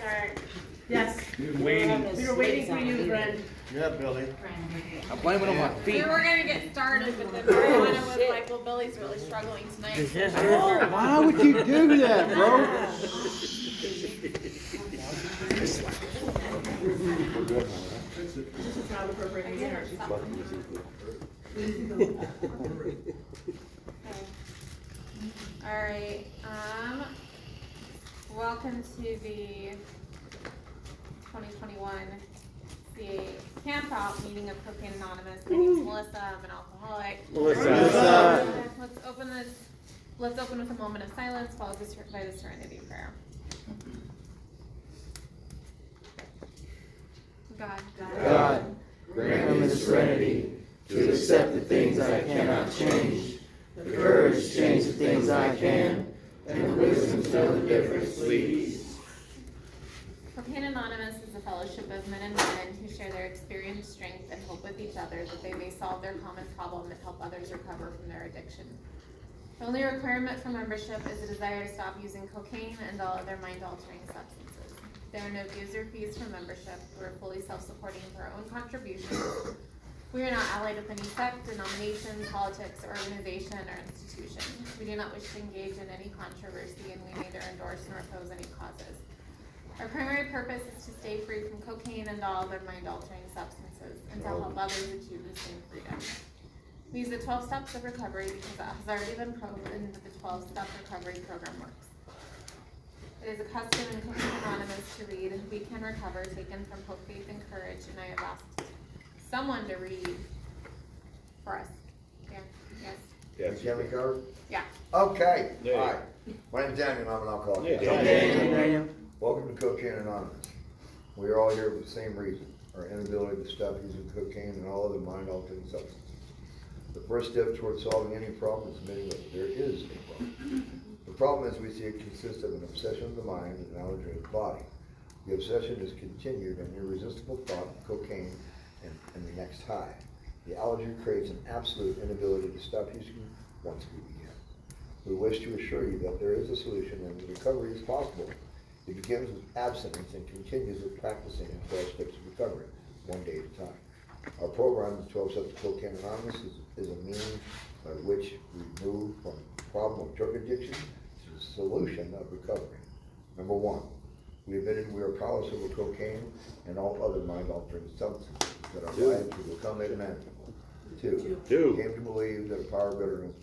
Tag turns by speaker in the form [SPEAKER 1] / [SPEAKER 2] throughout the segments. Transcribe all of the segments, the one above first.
[SPEAKER 1] start.
[SPEAKER 2] Yes.
[SPEAKER 3] We were waiting.
[SPEAKER 2] We were waiting for you, Brent.
[SPEAKER 4] Yeah, Billy.
[SPEAKER 3] I'm blaming on my
[SPEAKER 1] We
[SPEAKER 3] feet.
[SPEAKER 1] were gonna get started, but then marijuana was like, well, Billy's really struggling tonight. So
[SPEAKER 4] Why would you do that, bro?
[SPEAKER 2] This is not appropriate in dinner.
[SPEAKER 1] Alright, welcome to the 2021 CA Campout meeting of Cocaine Anonymous. My name's Melissa, I'm an alcoholic.
[SPEAKER 4] Melissa.
[SPEAKER 1] Let's open with a moment of silence, followed by the Serenity Prayer.
[SPEAKER 5] God, grant me the serenity to accept the things I cannot change, the courage to change the things I can, and the wisdom to know the difference, please.
[SPEAKER 1] Cocaine Anonymous is a fellowship of men and women who share their experience, strength, and hope with each other that they may solve their common problem and help others recover from their addiction. The only requirement for membership is a desire to stop using cocaine and all other mind-altering substances. There are no dues or fees for membership. We are fully self-supporting through our own contributions. We are not allied with any sect, denomination, politics, organization, or institution. We do not wish to engage in any controversy, and we neither endorse nor oppose any causes. Our primary purpose is to stay free from cocaine and all other mind-altering substances, and to help others achieve the same freedom. We use the 12 steps of recovery because it has already been proven that the 12-step recovery program works. It is a custom in Cocaine Anonymous to read "We Can Recover," taken from Hope, Faith, and Courage, and I have asked someone to read for us. Yeah, yes.
[SPEAKER 4] You can recover?
[SPEAKER 1] Yeah.
[SPEAKER 4] Okay,
[SPEAKER 3] Yeah.
[SPEAKER 4] all right. My name's Daniel, I'm an alcoholic.
[SPEAKER 3] Yeah.
[SPEAKER 4] Welcome to Cocaine Anonymous. We are all here for the same reason, our inability to stop using cocaine and all other mind-altering substances. The first step towards solving any problem is admitting that there is a problem. The problem is we see it consists of an obsession of the mind and an allergy of the body. The obsession is continued and irresistible thought of cocaine and the next high. The allergy creates an absolute inability to stop using once we begin. We wish to assure you that there is a solution and the recovery is possible. It begins with abstinence and continues with practicing in 12 steps of recovery, one day at a time. Our program, the 12 Steps of Cocaine Anonymous, is a means by which we move from the problem of drug addiction to the solution of recovery. Number one, we admitted we are powerless over cocaine and all other mind-altering substances, that our lives will become manageable. Two, we came to believe that a power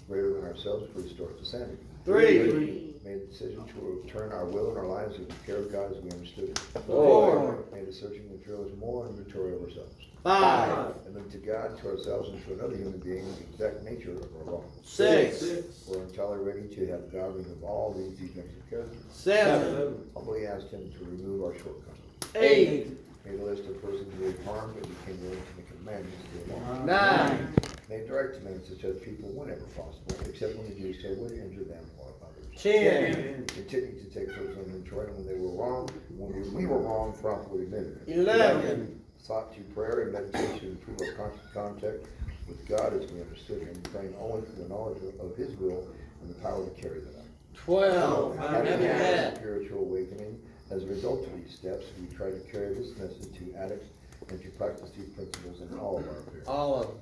[SPEAKER 4] greater than ourselves could restore us to sanity.
[SPEAKER 5] Three,
[SPEAKER 4] Made a decision to turn our will and our lives into the care of God as we understood it.
[SPEAKER 5] Four,
[SPEAKER 4] Made a searching and fearless moral inventory of ourselves.
[SPEAKER 5] five,
[SPEAKER 4] And then to God, to ourselves, and to another human being, the exact nature of our wrong.
[SPEAKER 5] six,
[SPEAKER 4] We're entirely ready to have God remove all these defects of character.
[SPEAKER 5] seven,
[SPEAKER 4] Humbly asked Him to remove our shortcomings.
[SPEAKER 5] 8,
[SPEAKER 4] Made a list of persons who had harmed and became willing to make amends to the harm.
[SPEAKER 5] 9,
[SPEAKER 4] Made direct amends to such people whenever possible, except when to do so would injure them or others.
[SPEAKER 5] 10,
[SPEAKER 4] Continued to take personal inventory when they were wrong, when we were wrong, promptly admitted it.
[SPEAKER 5] 11,
[SPEAKER 4] Sought to prayer and meditation to improve our constant contact with God as we understood Him, praying only for the knowledge of His will and the power to carry that out.
[SPEAKER 5] 12,
[SPEAKER 4] Having
[SPEAKER 5] never
[SPEAKER 4] had
[SPEAKER 5] had,
[SPEAKER 4] a spiritual awakening, as a result of these steps, we try to carry this message to addicts and to practice these principles in all of our affairs.
[SPEAKER 5] all of them.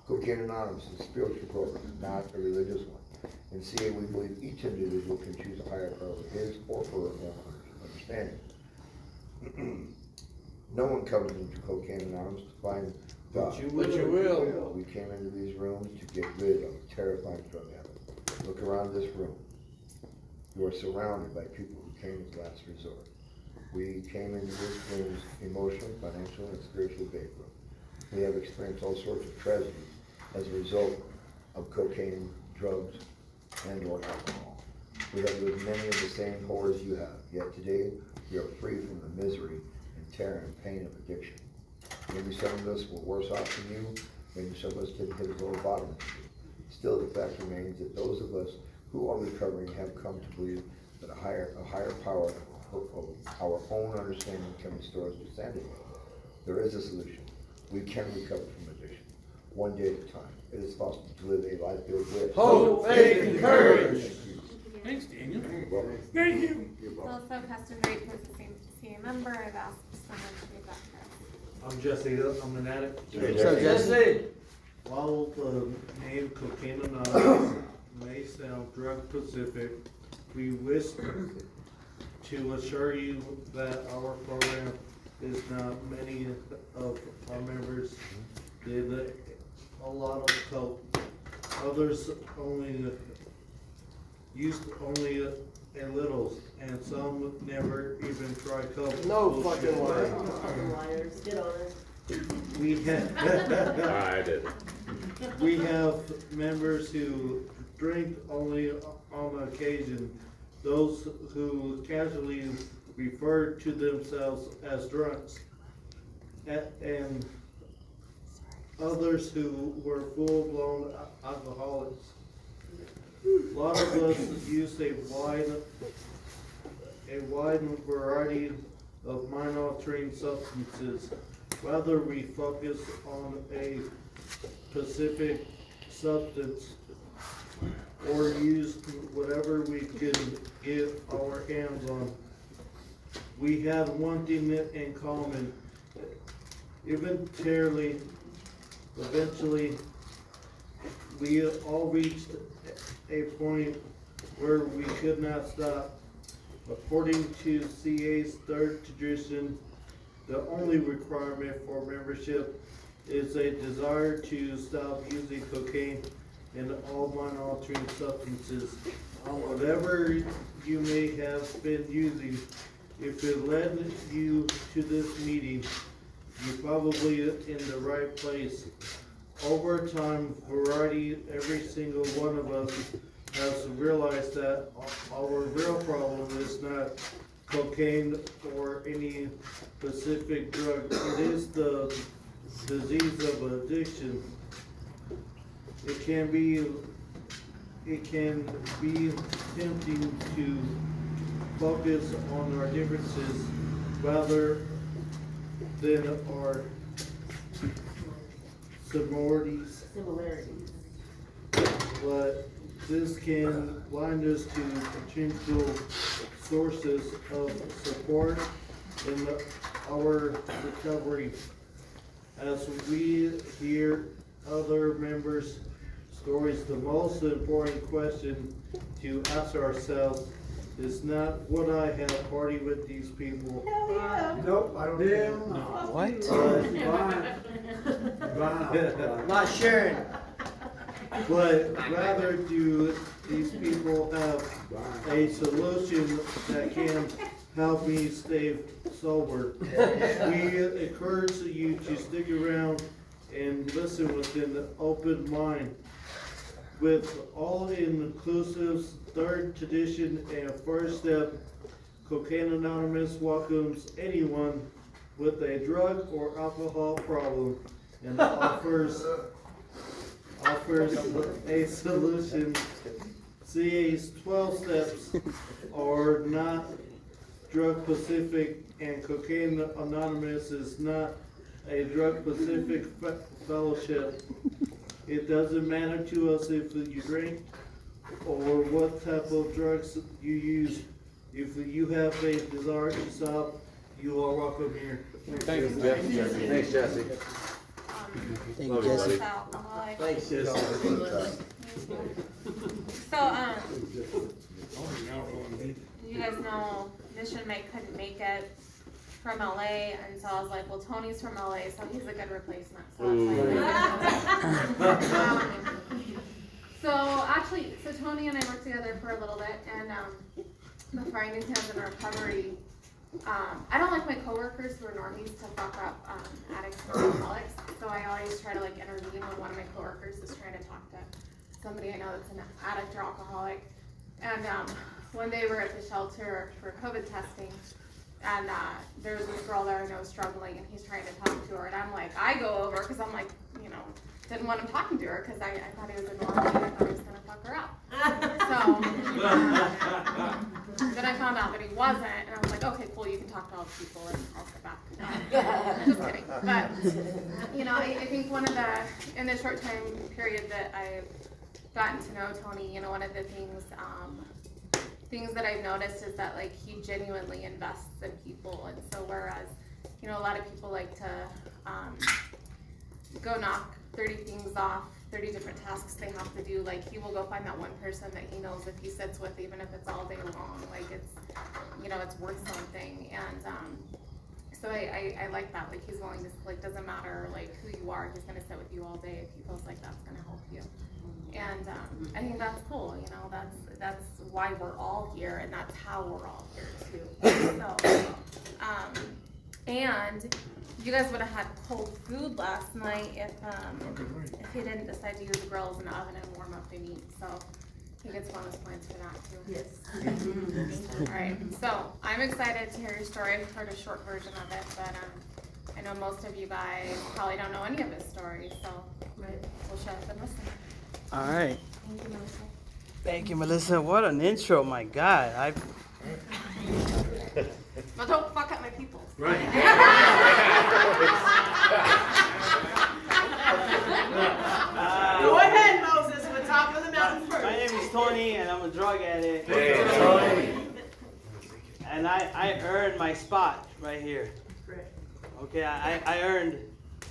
[SPEAKER 4] Cocaine Anonymous is a spiritual program, not a religious one. In CA, we believe each individual can choose a higher power of his or her own understanding. No one comes into Cocaine Anonymous to find God.
[SPEAKER 5] But you will.
[SPEAKER 4] We came into these rooms to get rid of a terrifying drug habit. Look around this room. You are surrounded by people who came as last resort. We came into this room's emotional, financial, and spiritual bankrupt. We have experienced all sorts of tragedies as a result of cocaine, drugs, and or alcohol. We have lived many of the same horrors you have, yet today we are free from the misery and terror and pain of addiction. Maybe some of us were worse off than you, maybe some of us didn't hit as low a bottom as you. Still, the fact remains that those of us who are recovering have come to believe that a higher power of our own understanding can restore us to sanity. There is a solution. We can recover from addiction, one day at a time. It is possible to live a life filled with
[SPEAKER 5] Hope, faith, and courage.
[SPEAKER 3] Thanks, Daniel.
[SPEAKER 4] Welcome.
[SPEAKER 3] Thank you.
[SPEAKER 1] It's also customary towards the same remember I've asked someone to do that for us.
[SPEAKER 6] I'm Jesse, I'm an addict.
[SPEAKER 5] What's up, Jesse?
[SPEAKER 6] While the name Cocaine Anonymous may sound drug specific, we wish to assure you that our program is not many of our members did a lot of coke. Others only used only a little, and some never even tried coke.
[SPEAKER 5] No fucking way.
[SPEAKER 2] Liars, get on it.
[SPEAKER 6] We have,
[SPEAKER 7] I did.
[SPEAKER 6] we have members who drink only on occasion, those who casually refer to themselves as drunks, and others who were full-blown alcoholics. A lot of us use a wide variety of mind-altering substances. Whether we focus on a specific substance or use whatever we can get our hands on, we have one thing in common. Eventually, we all reached a point where we could not stop. According to CA's third tradition, the only requirement for membership is a desire to stop using cocaine and all mind-altering substances. Whatever you may have been using, if it led you to this meeting, you're probably in the right place. Over time, every single one of us has realized that our real problem is not cocaine or any specific drug. It is the disease of addiction. It can be tempting to focus on our differences rather than our similarities. But this can blind us to potential sources of support in our recovery. As we hear other members' stories, the most important question to ask ourselves is not would I have partied with these people,
[SPEAKER 3] Nope, I don't do.
[SPEAKER 5] What?
[SPEAKER 3] Not sharing.
[SPEAKER 6] but rather do these people have a solution that can help me stay sober. We encourage you to stick around and listen with an open mind. With all-inclusive third tradition and first step, Cocaine Anonymous welcomes anyone with a drug or alcohol problem and offers a solution. CA's 12 steps are not drug specific, and Cocaine Anonymous is not a drug specific fellowship. It doesn't matter to us if you drink or what type of drugs you use. If you have a desire to stop, you are welcome here.
[SPEAKER 3] Thank you, Jesse. Thanks, Jesse.
[SPEAKER 5] Thank you, Jesse.
[SPEAKER 1] Alcoholic.
[SPEAKER 3] Thanks, Jesse.
[SPEAKER 1] So, you guys know Mission Mike couldn't make it from LA, and so I was like, well, Tony's from LA, so he's a good replacement. So, so Tony and I worked together for a little bit, and before I knew he was in recovery, I don't like my coworkers who are normies to fuck up addicts and alcoholics, so I always try to like intervene when one of my coworkers is trying to talk to somebody I know that's an addict or alcoholic. And when they were at the shelter for COVID testing, and there's this girl that I know struggling, and he's trying to talk to her, and I'm like, I go over, because I'm like, you know, didn't want him talking to her, because I thought he was a normie, and I thought he was going to fuck her up. So, then I found out that he wasn't, and I was like, okay, cool, you can talk to all the people, and I'll sit back. Just kidding. But, you know, I think one of the, in the short time period that I've gotten to know Tony, you know, one of the things that I've noticed is that like he genuinely invests in people, and so a lot of people like to go knock 30 things off, 30 different tasks they have to do. Like, he will go find that one person that he knows if he sits with, even if it's all day long, like it's, it's worth something. And so I like that. Like, he's willing to, like, doesn't matter like who you are, he's gonna sit with you all day if he feels like that's gonna help you. And I think that's cool. That's why we're all here, and that's how we're all here too. So, and you guys would have had cold food last night if he didn't decide to use the grills in the oven and warm up the meat. So he gets bonus points for that too.
[SPEAKER 2] Yes.
[SPEAKER 1] All right. So I'm excited to hear your story. I've heard a short version of it, but I know most of you guys probably don't know any of his story. So we'll shut up and listen.
[SPEAKER 5] All right.
[SPEAKER 1] Thank you, Melissa.
[SPEAKER 5] Thank you, Melissa. What an intro, my God.
[SPEAKER 1] Well, don't fuck up my people.
[SPEAKER 2] Right.
[SPEAKER 7] Go ahead, Moses, we're top of the mountain first.
[SPEAKER 5] My name is Tony, and I'm a drug addict.
[SPEAKER 3] Hey, Tony.
[SPEAKER 5] And I earned my spot right here. Okay, I earned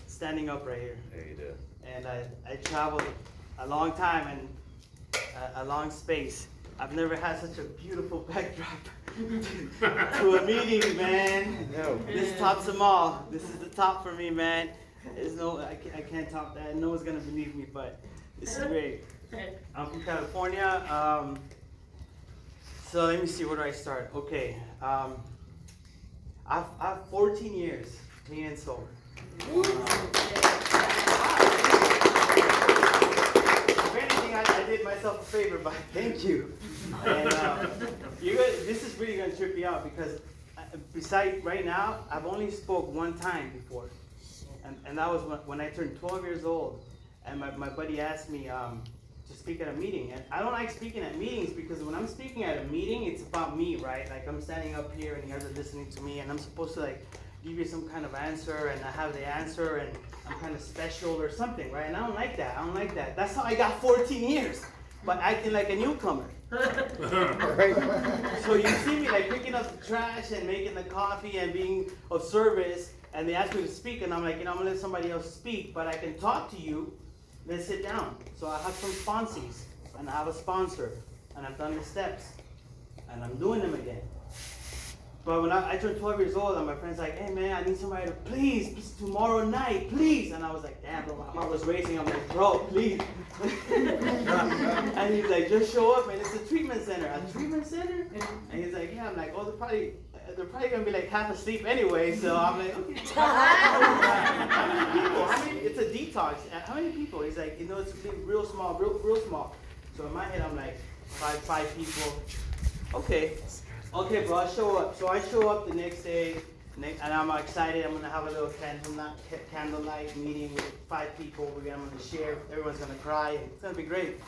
[SPEAKER 5] standing up right here.
[SPEAKER 3] Yeah, you did.
[SPEAKER 5] And I traveled a long time and a long space. I've never had such a beautiful backdrop to a meeting, man.
[SPEAKER 3] No.
[SPEAKER 5] This tops them all. This is the top for me, man. I can't top that. No one's gonna believe me, but this is great. I'm from California. So let me see, where do I start? Okay. I've 14 years clean and sober. If anything, I did myself a favor, but thank you. And this is really gonna trip you out because besides right now, I've only spoke one time before, and that was when I turned 12 years old, and my buddy asked me to speak at a meeting. And I don't like speaking at meetings because when I'm speaking at a meeting, it's about me, right? Like, I'm standing up here and you guys are listening to me, and I'm supposed to like give you some kind of answer, and I have the answer, and I'm kind of special or something, right? And I don't like that. That's how I got 14 years, but acting like a newcomer. So you see me like picking up the trash and making the coffee and being of service, and they ask me to speak, and I'm like, I'm gonna let somebody else speak, but I can talk to you. Let's sit down. So I have some sponsees, and I have a sponsor, and I've done the steps, and I'm doing them again. But when I turned 12 years old, and my friend's like, hey man, I need somebody to please tomorrow night, please. And I was like, damn, bro, my heart was racing. I'm like, bro, please. And he's like, just show up, man. It's a treatment center. A treatment center? And he's like, yeah. I'm like, oh, they're probably gonna be like half asleep anyway. So I'm like, okay. How many people? It's a detox. How many people? He's like, it's real small, real small. So in my head, I'm like, five people. Okay, bro, I'll show up. So I show up the next day, and I'm excited. I'm gonna have a little candlelight meeting with 5 people. I'm gonna share. Everyone's gonna cry. It's gonna be great.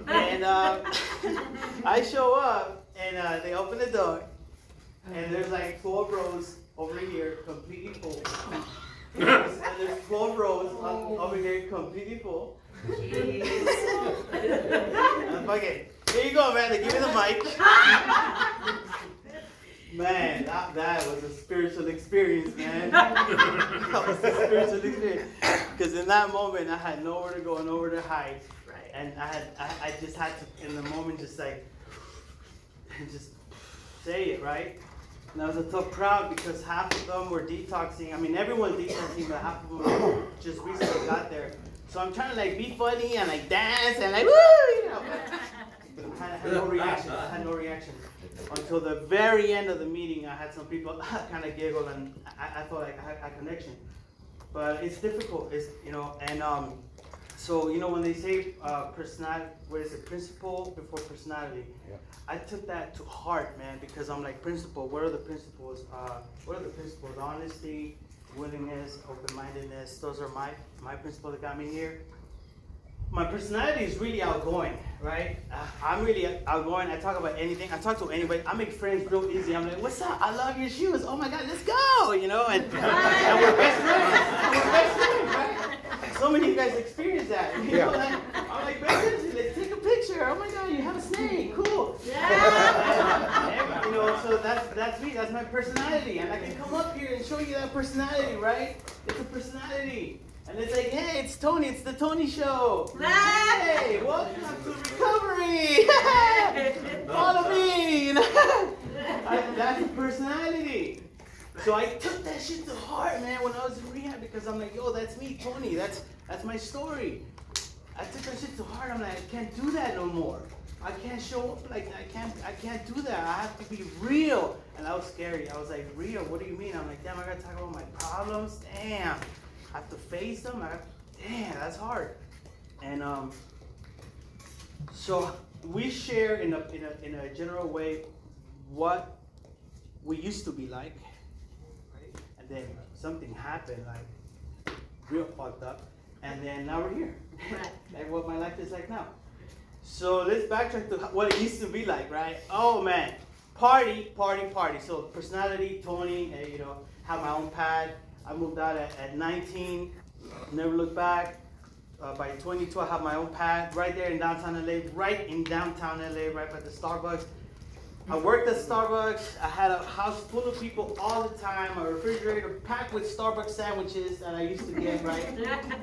[SPEAKER 5] And I show up, and they open the door, and there's like 12 rows over here, completely full. And there's 12 rows over here, completely full. Okay, here you go, man. They give me the mic. Man, that was a spiritual experience, man. That was a spiritual experience. Because in that moment, I had nowhere to go, nowhere to hide.
[SPEAKER 7] Right.
[SPEAKER 5] And I just had to, in the moment, just say it, right? And that was a tough crowd because half of them were detoxing. I mean, everyone's detoxing, but half of them just recently got there. So I'm trying to like be funny and like dance and like woo, I had no reaction. Until the very end of the meeting, I had some people kind of giggle, and I felt like I had a connection. But it's difficult, so when they say personality, principle before personality? Yeah. I took that to heart, man, because I'm like, principle. What are the principles? Honesty, willingness, open-mindedness. Those are my principles that got me here. My personality is really outgoing, right? I'm really outgoing. I talk about anything. I talk to anybody. I make friends real easy. I'm like, what's up? I love your shoes. Oh my God, let's go, and we're best friends. Right? So many of you guys experience that. I'm like, best friends, let's take a picture. picture. Oh my God, you have a snake. Cool.
[SPEAKER 7] Yeah.
[SPEAKER 5] You know, so that's me. That's my personality, and I can come up here and show you that personality, right? It's a personality, and it's like, hey, it's Tony. It's the Tony Show. Hey, welcome to recovery. Follow me. That's a personality. So I took that shit to heart, man, when I was in rehab, because I'm like, yo, that's me, Tony. That's my story. I took that shit to heart. I'm like, I can't do that no more. I can't show up like that. I can't do that. I have to be real. And that was scary. I was like, real? What do you mean? I'm like, damn, I gotta talk about my problems. Damn, I have to face them. Damn, that's hard. And so we share in a general way what we used to be like, right? And then something happened, like real fucked up, and then now we're here. Like what my life is like now. So let's backtrack to what it used to be like, right? Oh man, party. So personality, Tony, you know, have my own pad. I moved out at 19, never looked back. By 22, I have my own pad right there in downtown LA, right by the Starbucks. I worked at Starbucks. I had a house full of people all the time. A refrigerator packed with Starbucks sandwiches that I used to get, right?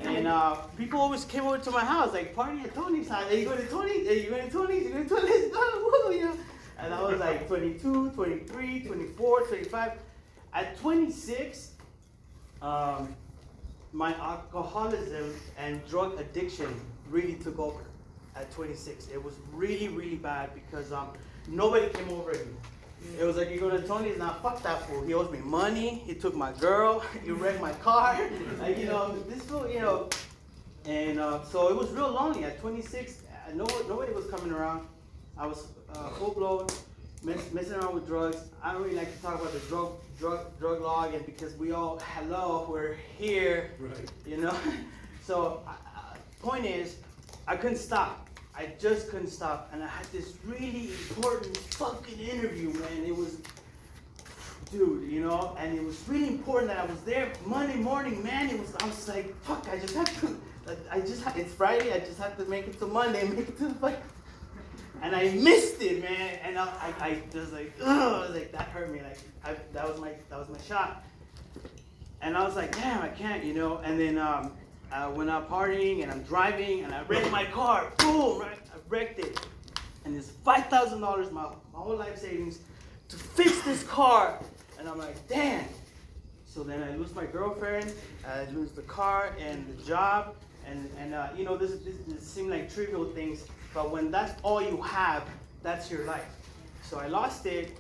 [SPEAKER 5] And people always came over to my house, like, party at Tony's house. Hey, you going to Tony's? Hey, you going to Tony's? You going to Tony's? Oh, you know? And I was like 22, 23, 24, 25. At 26, my alcoholism and drug addiction really took over at 26. It was really, really bad because nobody came over to me. It was like, you go to Tony's, now fuck that fool. He owes me money. He took my girl. He wrecked my car. Like, you know, this fool, you know. And so it was real lonely. At 26, nobody was coming around. I was full-blown, messing around with drugs. I don't really like to talk about the drug log, and because we're here, right? You know. So point is, I couldn't stop. I just couldn't stop, and I had this really important fucking interview, man. It was, dude, you know, and it was really important that I was there Monday morning, man. I was like, fuck, it's Friday. I just have to make it to Monday, make it to the fuck. And I missed it, man. And I was like, ugh, I was like, that hurt me. Like, that was my shot. And I was like, damn, I can't, you know. And then I went out partying, and I'm driving, and I wrecked my car. Boom, right? I wrecked it. And it's $5,000, my whole life savings, to fix this car. And I'm like, damn. So then I lose my girlfriend, I lose the car and the job, and you know, this seem like trivial things, but when that's all you have, that's your life. So I lost it,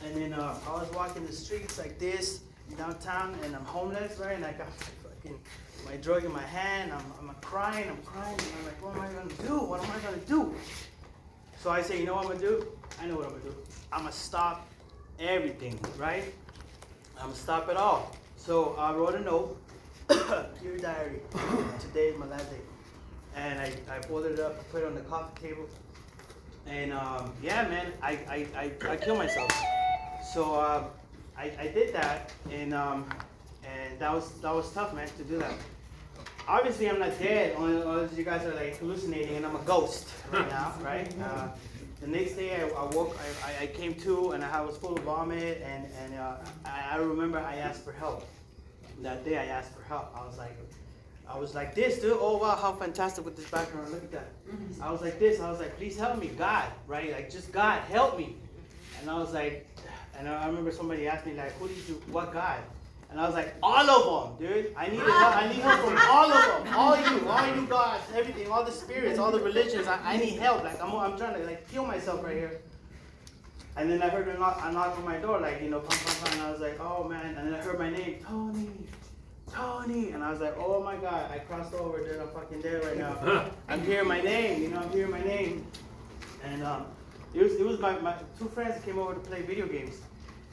[SPEAKER 5] and then I was walking the streets like this downtown, and I'm homeless, right? And I got my drug in my hand. I'm crying, and I'm like, what am I gonna do? What am I gonna do? So I say, you know what I'm gonna do? I know what I'm gonna do. I'm gonna stop everything, right? I'm gonna stop it all. So I wrote a note, dear diary, today is my last day. And I folded it up, I put it on the coffee table. And yeah, man, I killed myself. So I did that, and that was tough, man, to do that. Obviously, I'm not dead, unless you guys are like hallucinating, and I'm a ghost right now, right? The next day I woke, I came to, and I was full of vomit, and I remember I asked for help. That day I asked for help. I was like this, dude. Oh wow, how fantastic with this background. Look at that. I was like this. I was like, please help me, God, right? Like, just God, help me. And I was like, and I remember somebody asked me like, who did you, what God? And I was like, all of them, dude. I need help from all of them, all you gods, everything, all the spirits, all the religions. I need help. Like I'm trying to like kill myself right here. And then I heard a knock on my door, like, you know, pum, pum, pum, and I was like, oh man. And then I heard my name, Tony. And I was like, oh my God, I crossed over, dude. I'm fucking dead right now. I'm hearing my name, you know, I'm hearing my name. And it was my two friends that came over to play video games.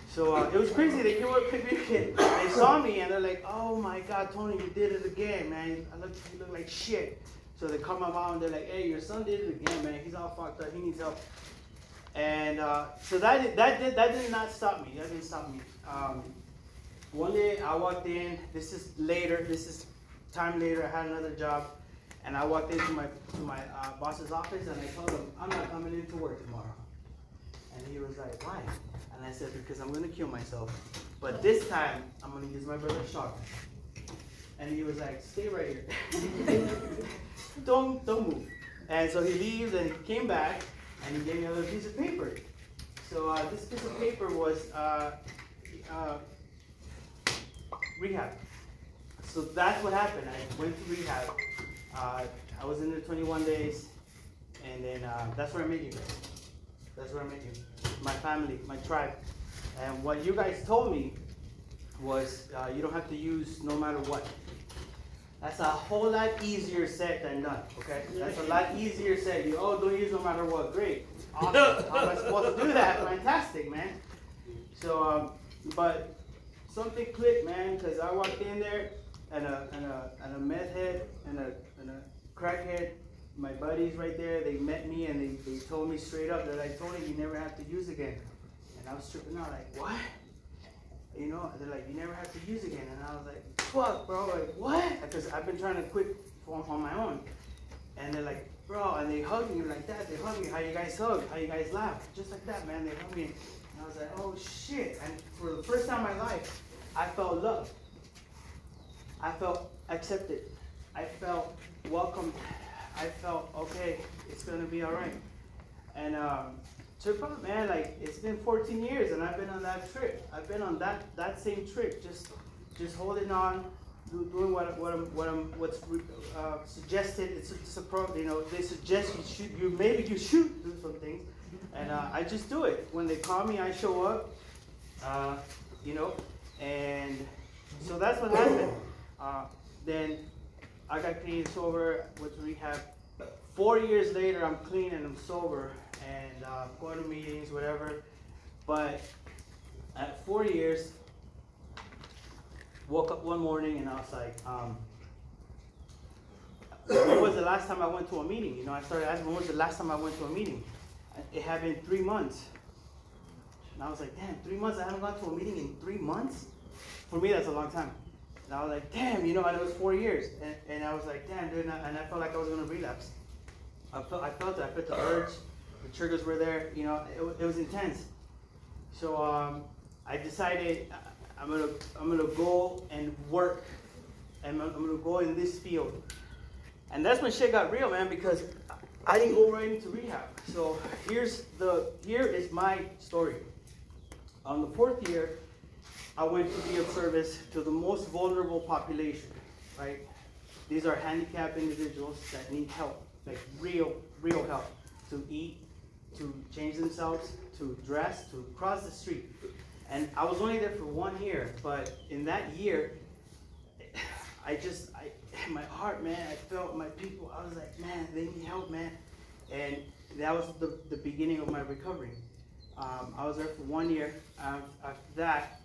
[SPEAKER 5] So it was crazy. They came over to play video games. They saw me and they're like, oh my God, Tony, you did it again, man. You look like shit. So they call my mom and they're like, hey, your son did it again, man. He's all fucked up. He needs help. And so that did not stop me. That didn't stop me. One day I walked in. This is time later. I had another job, And I walked into my boss's office and I told him, I'm not coming into work tomorrow. And he was like, why? And I said, because I'm gonna kill myself. But this time, I'm gonna use my brother's shotgun. And he was like, stay right here. Don't move. And so he leaves and he came back and he gave me another piece of paper. So this piece of paper was rehab. So that's what happened. I went to rehab. I was in there 21 days, and then that's where I met you guys. That's where I met you. My family, my tribe. And what you guys told me was you don't have to use no matter what. That's a whole lot easier said than done, okay? That's a lot easier said. Don't use no matter what. Great. Awesome. How am I supposed to do that? Fantastic, man. So, but something clicked, man, because I walked in there and a meth head and a crackhead, my buddies right there, they met me and they told me straight up that I told you never have to use again. And I was tripping out like, what? You know, they're like, you never have to use again. And I was like, fuck, bro, like, what? Because I've been trying to quit on my own. And they're like, bro, and they hug me like that. They hug me, how you guys hug, how you guys laugh. Just like that, man, they hug me. And I was like, oh shit. And for the first time in my life, I felt love. I felt accepted. I felt welcomed. I felt, okay, it's gonna be all right. And took out, man, like, it's been 14 years and I've been on that trip. I've been on that same trip, just holding on, doing what's suggested. It's a pro, you know, they suggest you should do some things. And I just do it. When they call me, I show up, you know, and so that's what happened. Then I got clean and sober, went to rehab. 4 years later, I'm clean and I'm sober and going to meetings, whatever. But at 4 years, woke up one morning and I was like, when was the last time I went to a meeting? You know, I started asking, when was the last time I went to a meeting? It had been 3 months. And I was like, damn, 3 months? I haven't gone to a meeting in 3 months? For me, that's a long time. And I was like, damn, you know, and it was 4 years. And I was like, damn, dude, and I felt like I was going to relapse. I felt it. I felt the urge. The triggers were there. You know, it was intense. So I decided I'm gonna go and work. And I'm gonna go in this field. And that's when shit got real, man, because I didn't go right into rehab. So here is my story. On the 4th year, I went to be of service to the most vulnerable population, right? These are handicapped individuals that need help, like real help, to eat, to change themselves, to dress, to cross the street. And I was only there for 1 year, but in that year, my heart, man, I felt my people, I was like, man, they need help, man. And that was the beginning of my recovery. I was there for 1 year. After that,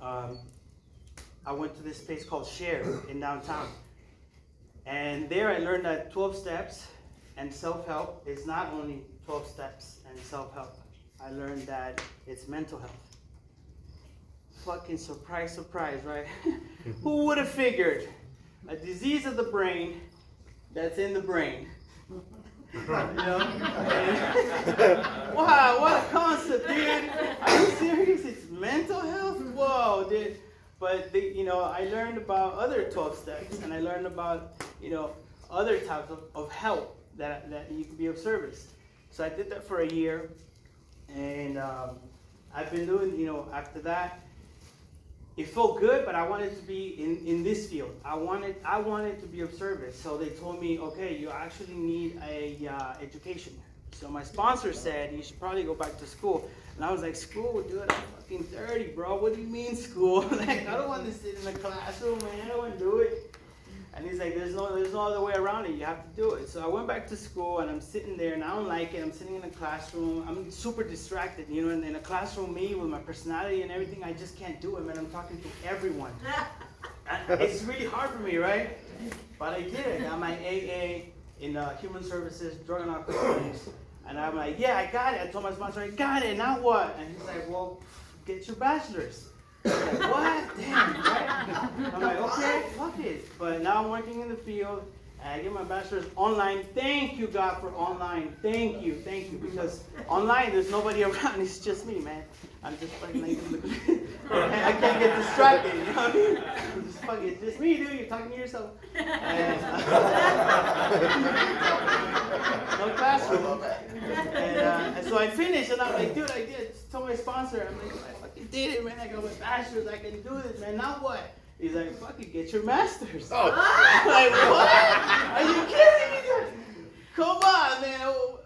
[SPEAKER 5] I went to this place called Share in downtown. And there I learned that 12 steps and self-help is not only 12 steps and self-help. I learned that it's mental health. Fucking surprise, right? Who would have figured a disease of the brain that's in the brain? You know? Wow, what a concept, dude. Are you serious? It's mental health? Whoa, dude. But, you know, I learned about other 12 steps, and I learned about, you know, other types of help that you can be of service. So I did that for a year, and I've been doing, you know, after that, it felt good, but I wanted to be in this field. I wanted to be of service. So they told me, okay, you actually need a education. So my sponsor said, you should probably go back to school. And I was like, school, dude, I'm fucking 30, bro. What do you mean school? Like, I don't want to sit in a classroom, man. I don't want to do it. And he's like, there's no other way around it. You have to do it. So I went back to school, and I'm sitting there, and I don't like it. I'm sitting in a classroom. I'm super distracted, you know, and in a classroom, me, with my personality and everything, I just can't do it, man. I'm talking to everyone. It's really hard for me, right? But I did it. I got my AA in Human Services, Drug and Alcohol Abuse. And I'm like, yeah, I got it. I told my sponsor, I got it. Now what? And he's like, well, get your bachelor's. I'm like, what? Damn, right? I'm like, okay, fuck it. But now I'm working in the field, And I get my bachelor's online. Thank you, God, for online. Thank you, because online there's nobody around. It's just me, man. I'm just fucking like, I can't get distracted. You know what I mean? I'm just fucking, it's just me, dude. You're talking to yourself. And, no classroom. And so I finished, and I'm like, dude, I did. Just told my sponsor, I'm like, I fucking did it, man. I got my bachelor's. I can do this, man. Now what? He's like, fucking get your master's. Oh. I'm like, what? Are you kidding me, dude? Come on, man. Oh.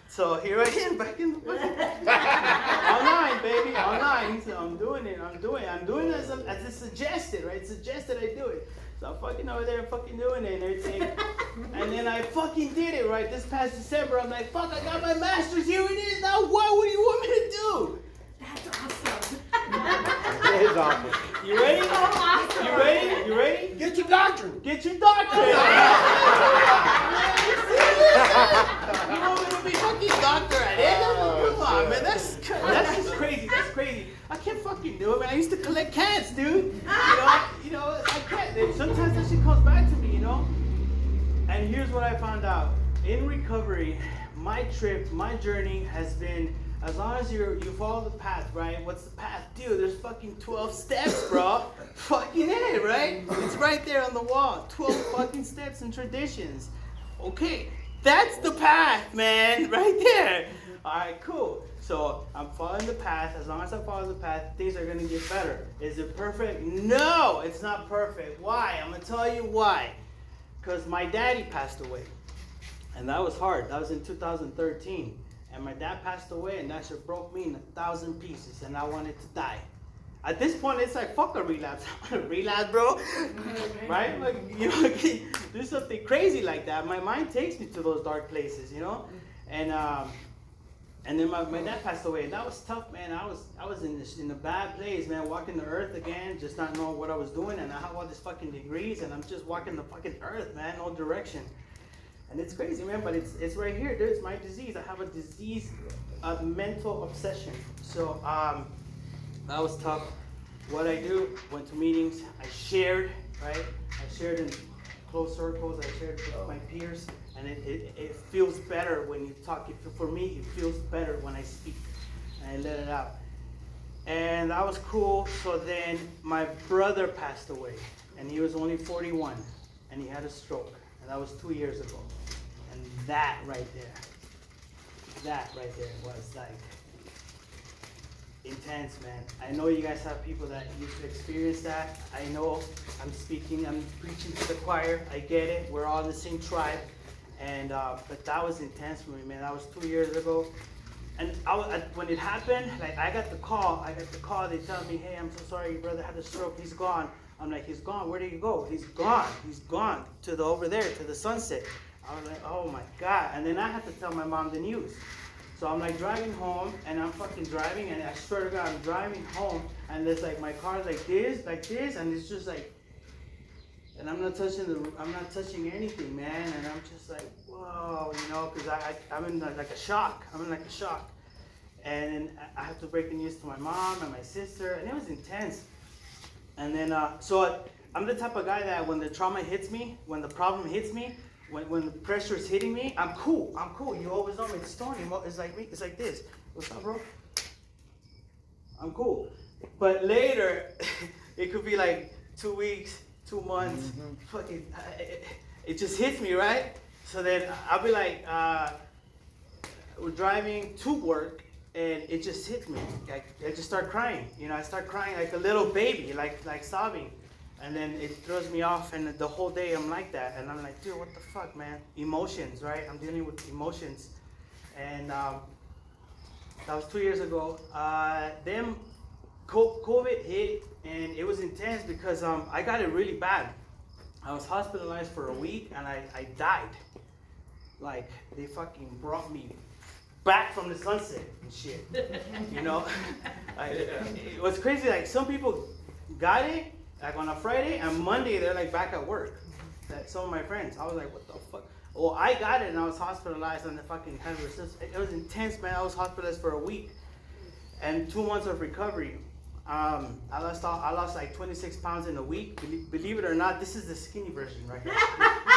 [SPEAKER 5] So here I am, back in the online, baby, online. He said, I'm doing it as it's suggested, right? Suggested I do it. So I'm fucking over there, fucking doing it and everything. And then I fucking did it, right? This past December, I'm like, fuck, I got my master's, here it is. Now what do you want me to do?
[SPEAKER 7] That's awesome.
[SPEAKER 3] That is awesome.
[SPEAKER 5] You ready?
[SPEAKER 7] So awesome.
[SPEAKER 5] You ready? You ready?
[SPEAKER 3] Get your doctrine.
[SPEAKER 5] Get your doctorate. You want me to be fucking doctor at it? Come on, man. That's just crazy. That's crazy. I can't fucking do it, man. I used to collect cats, dude. You know, I can't. Sometimes that shit comes back to me, you know. And here's what I found out. In recovery, my trip, my journey has been, as long as you follow the path, right? What's the path? Dude, there's fucking 12 steps, bro. Fucking it, right? It's right there on the wall. 12 fucking steps and traditions. Okay, that's the path, man. Right there. All right, cool. So I'm following the path. As long as I follow the path, things are going to get better. Is it perfect? No, it's not perfect. Why? I'm going to tell you why. Because my daddy passed away. And that was hard. That was in 2013. And my dad passed away, and that shit broke me in 1,000 pieces, and I wanted to die. At this point, it's like, fuck a relapse. I want to relapse, bro. Right? Like, you know, do something crazy like that. My mind takes me to those dark places, you know? And then my dad passed away, and that was tough, man. I was in a bad place, man, walking the earth again, just not knowing what I was doing, and I have all these fucking degrees, and I'm just walking the fucking earth, man, no direction. And it's crazy, man, but it's right here, dude. It's my disease. I have a disease, a mental obsession. So that was tough. What I do, went to meetings, I shared, right? I shared in close circles, I shared with my peers, and it feels better when you talk. For me, it feels better when I speak, and I let it out. And that was cool. So then my brother passed away, and he was only 41, and he had a stroke. And that was 2 years ago. And that right there was like intense, man. I know you guys have people that used to experience that. I know I'm preaching to the choir. I get it. We're all in the same tribe. And but that was intense for me, man. That was 2 years ago. And when it happened, like I got the call. They tell me, hey, I'm so sorry, your brother had a stroke. He's gone. I'm like, he's gone. Where did he go? He's gone. He's gone to over there, to the sunset. I was like, oh my God. And then I had to tell my mom the news. So I'm like driving home, and I'm fucking driving, and I swear to God, I'm driving home, and there's like my car's like this, and it's just like, and I'm not touching anything, man. And I'm just like, whoa, you know, because I'm in like a shock. And I have to break the news to my mom and my sister, and it was intense. And then, so I'm the type of guy that when the trauma hits me, when the problem hits me, when the pressure is hitting me, I'm cool. You always know me. It's Tony. It's like me. It's like this. What's up, bro? I'm cool. But later, it could be like 2 weeks, 2 months. Fucking, it just hits me, right? So then I'll be like, we're driving to work. And it just hit me. I just start crying. You know, I start crying like a little baby, like sobbing. And then it throws me off, and the whole day I'm like that. And I'm like, dude, what the fuck, man? Emotions, right? I'm dealing with emotions. And that was 2 years ago. Then COVID hit, and it was intense because I got it really bad. I was hospitalized for a week, and I died. Like, they fucking brought me back from the sunset and shit, you know? It was crazy, like some people got it, like on a Friday, and Monday they're like back at work. That some of my friends, I was like, what the fuck? Well, I got it and I was hospitalized on the fucking kind of resistance. It was intense, man. I was hospitalized for a week and 2 months of recovery. I lost like 26 pounds in a week. Believe it or not, this is the skinny version right here.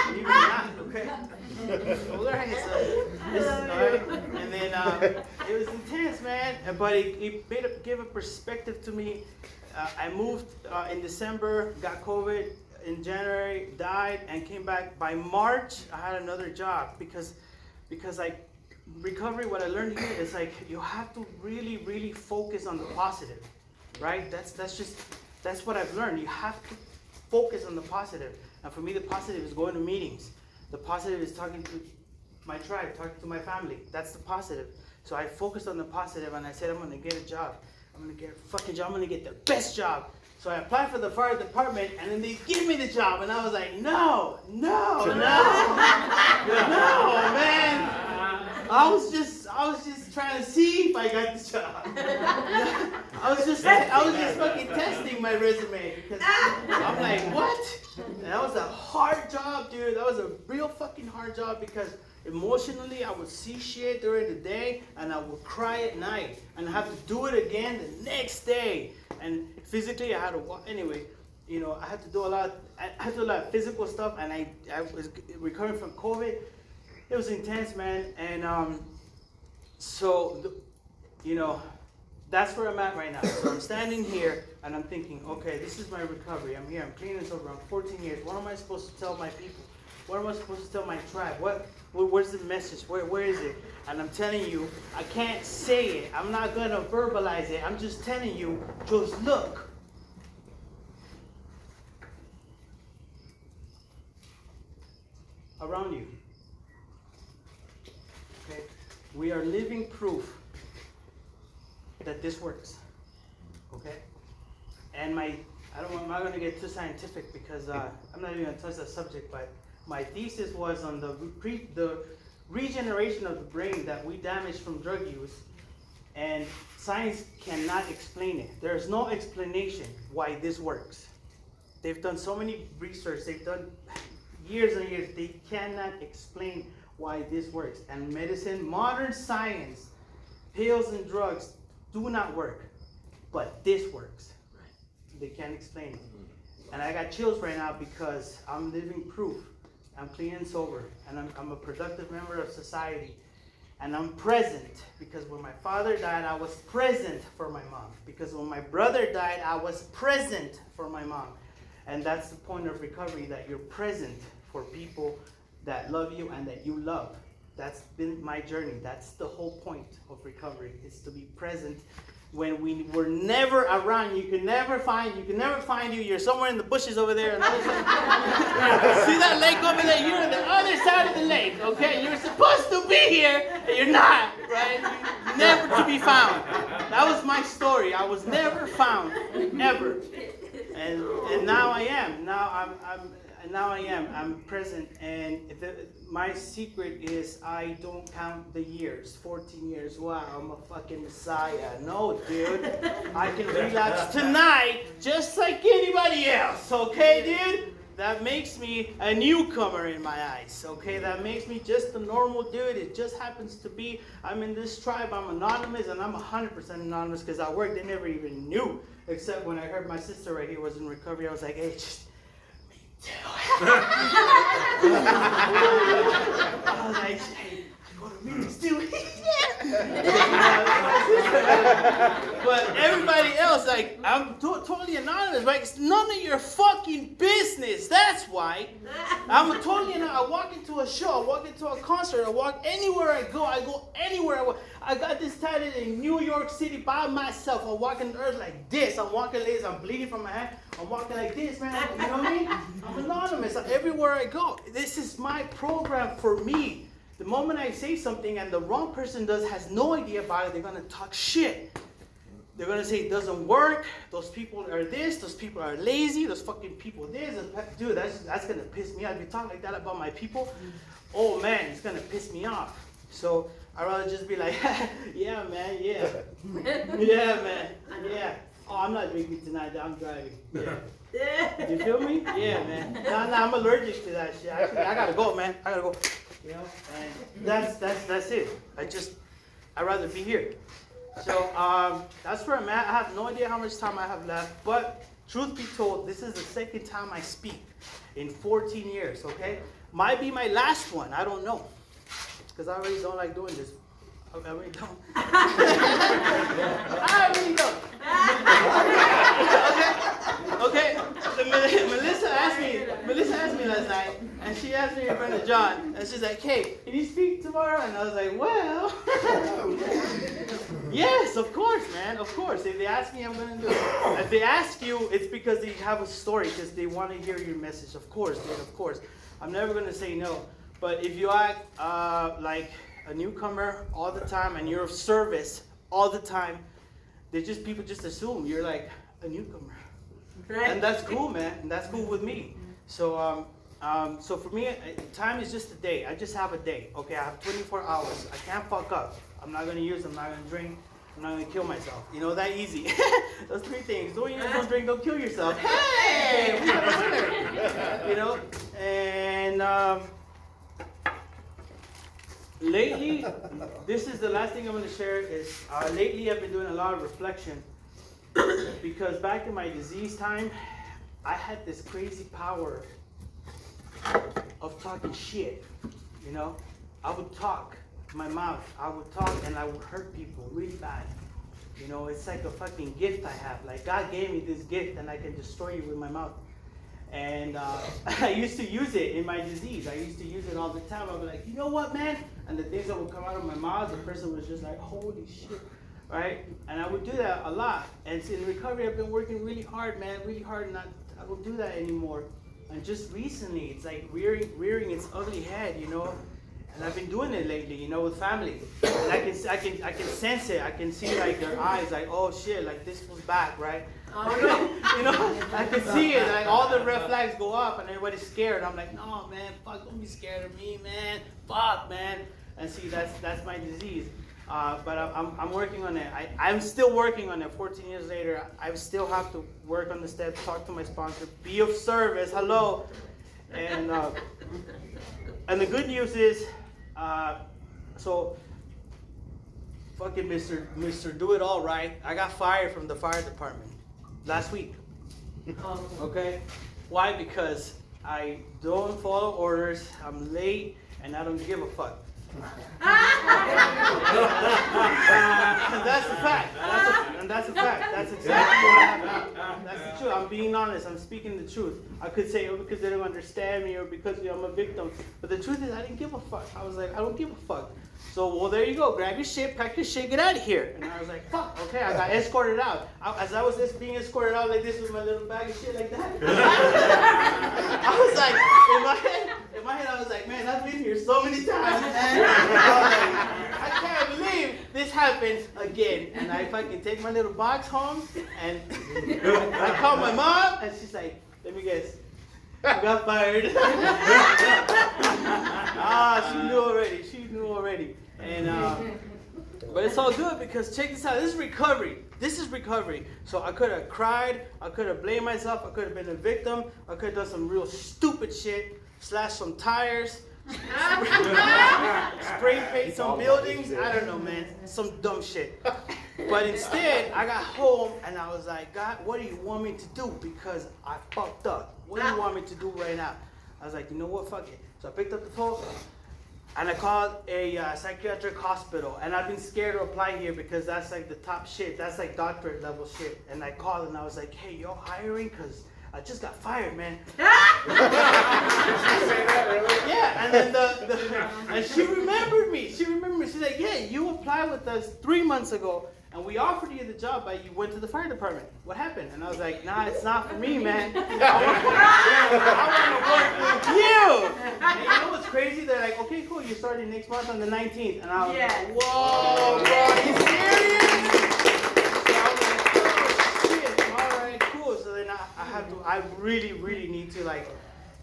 [SPEAKER 5] Believe it or not, okay? All right, so this is all right. And then it was intense, man. But it gave a perspective to me. I moved in December, got COVID in January, died, and came back. By March, I had another job because like recovery, what I learned here is like you have to really, really focus on the positive, right? That's what I've learned. You have to focus on the positive. And for me, the positive is going to meetings. The positive is talking to my tribe, talking to my family. That's the positive. So I focused on the positive, and I said, I'm gonna get a job. I'm gonna get a fucking job. I'm gonna get the best job. So I applied for the fire department, and then they give me the job, and I was like, no, man. I was just trying to see if I got the job. I was just fucking testing my resume because I'm like, what? And that was a hard job, dude. That was a real fucking hard job because emotionally I would see shit during the day and I would cry at night and I have to do it again the next day. And physically I had to walk. Anyway, you know, I had to do a lot of physical stuff, and I was recovering from COVID. It was intense, man. And you know, that's where I'm at right now. So I'm standing here and I'm thinking, okay, this is my recovery. I'm here, I'm clean and sober. I'm 14 years. What am I supposed to tell my people? What am I supposed to tell my tribe? Where's the message? Where is it? And I'm telling you, I can't say it. I'm not gonna verbalize it. I'm just telling you, just look. Around you. Okay? We are living proof that this works. Okay? And I'm not going to get too scientific because I'm not even going to touch that subject, but my thesis was on the regeneration of the brain that we damaged from drug use, and science cannot explain it. There's no explanation why this works. They've done so many research, they've done years and years, they cannot explain why this works. And medicine, modern science, pills and drugs do not work, but this works. They can't explain it. And I got chills right now because I'm living proof. I'm clean and sober, and I'm a productive member of society. And I'm present because when my father died, I was present for my mom. Because when my brother died, I was present for my mom. And that's the point of recovery, that you're present for people that love you and that you love. That's been my journey. That's the whole point of recovery, is to be present when we were never around. You can never find you. You're somewhere in the bushes over there. On the other side. See that lake over there? You're on the other side of the lake, okay? You're supposed to be here, and you're not, right? You're never to be found. That was my story. I was never found, ever. And now I am. Now I am. I'm present, and my secret is I don't count the years. 14 years. Wow, I'm a fucking messiah. No, dude. I can relapse tonight just like anybody else. Okay, dude? That makes me a newcomer in my eyes. Okay, that makes me just a normal dude. It just happens to be I'm in this tribe. I'm anonymous, and I'm 100% anonymous because at work they never even knew. Except when I heard my sister right here was in recovery, I was like, hey, just I was like, hey, I go to meetings too. But everybody else, like, I'm totally anonymous, right? It's none of your fucking business. That's why. I'm totally anonymous. I walk into a show, I walk into a concert, I walk anywhere I go anywhere I walk. I got this tatted in New York City by myself. I'm walking the earth like this. I'm walking like this. I'm bleeding from my hand. I'm walking like this, man. You know what I mean? I'm anonymous. Everywhere I go. This is my program for me. The moment I say something and the wrong person has no idea about it, they're going to talk shit. They're going to say it doesn't work. Those people are this. Those people are lazy. Those fucking people this. Dude, that's going to piss me off. If you talk like that about my people, oh, man, it's going to piss me off. So I'd rather just be like, yeah, man, yeah. Yeah, man, yeah. Oh, I'm not drinking tonight. I'm driving. Yeah. You feel me? Yeah, man. Nah, I'm allergic to that shit. Actually, I gotta go, man. I gotta go. You know, and that's it. I'd rather be here. So that's where I'm at. I have no idea how much time I have left, but truth be told, this is the second time I speak in 14 years. Okay, might be my last one. I don't know. Because I really don't like doing this. I really don't. I really don't. Okay. Melissa asked me last night, and she asked me in front of John, and she's like, "Hey, can you speak tomorrow?" And I was like, "Well, yes, of course, man, of course. If they ask me, I'm gonna do it. If they ask you, it's because they have a story, because they want to hear your message. Of course, dude, of course. I'm never gonna say no. But if you act like a newcomer all the time, and you're of service all the time, people just assume you're like a newcomer."
[SPEAKER 7] Right.
[SPEAKER 5] And that's cool, man. And that's cool with me. So, so for me, time is just a day. I just have a day. Okay, I have 24 hours. I can't fuck up. I'm not gonna use. I'm not gonna drink. I'm not gonna kill myself. You know, that easy. Those 3 things. Don't use, don't drink, don't kill yourself. Hey, we got a winner. You know, and lately, this is the last thing I'm gonna share. Is lately I've been doing a lot of reflection. Because back in my disease time, I had this crazy power of talking shit, you know? I would talk, my mouth, I would talk and I would hurt people really bad. You know, it's like a fucking gift I have. Like God gave me this gift and I can destroy you with my mouth. And I used to use it in my disease. I used to use it all the time. I'd be like, you know what, man? And the things that would come out of my mouth, the person was just like, holy shit. Right? And I would do that a lot. And in recovery, I've been working really hard, man, really hard. I don't do that anymore. And just recently, it's like rearing its ugly head, you know. And I've been doing it lately, you know, with family. And I can sense it. I can see like their eyes, like, oh shit, like this was back, right?
[SPEAKER 7] Oh no.
[SPEAKER 5] You know, I can see it. Like all the red flags go up, and everybody's scared. I'm like, no, man, fuck, don't be scared of me, man. Fuck, man. And see, that's my disease. But I'm working on it. I'm still working on it. 14 years later, I still have to work on the steps, talk to my sponsor, be of service. Hello, and the good news is, so fucking Mr. Do It All Right. I got fired from the fire department last week. Okay, why? Because I don't follow orders. I'm late, and I don't give a fuck. And that's a fact. That's a fact. That's exactly what happened. That's the truth. I'm being honest. I'm speaking the truth. I could say, oh, because they don't understand me, or because I'm a victim. But the truth is, I didn't give a fuck. I was like, I don't give a fuck. So, well, there you go. Grab your shit, pack your shit, get out of here. And I was like, fuck. Okay, I got escorted out. As I was just being escorted out like this with my little bag of shit like that, I was like, in my head, I was like, man, I've been here so many times, man. I can't believe this happened again. And I fucking take my little box home, and I call my mom, and she's like, let me guess, I got fired. She knew already. And but it's all good, because check this out. This is recovery. So I could have cried. I could have blamed myself. I could have been a victim. I could have done some real stupid shit. Slashed some tires. Spray paint some buildings. I don't know, man. Some dumb shit. But instead, I got home and I was like, God, what do you want me to do? Because I fucked up. What do you want me to do right now? I was like, you know what? Fuck it. So I picked up the phone and I called a psychiatric hospital. And I've been scared to apply here because that's like the top shit. That's like doctorate level shit. And I called and I was like, hey, y'all hiring? Because I just got fired, man. Yeah, and then and she remembered me. She's like, yeah, you applied with us 3 months ago, and we offered you the job, but you went to the fire department. What happened? And I was like, nah, it's not for me, man. I want to work with you. And you know what's crazy? They're like, okay, cool, you're starting next month on the 19th. And I was like, whoa, bro, are you serious? I really need to, like,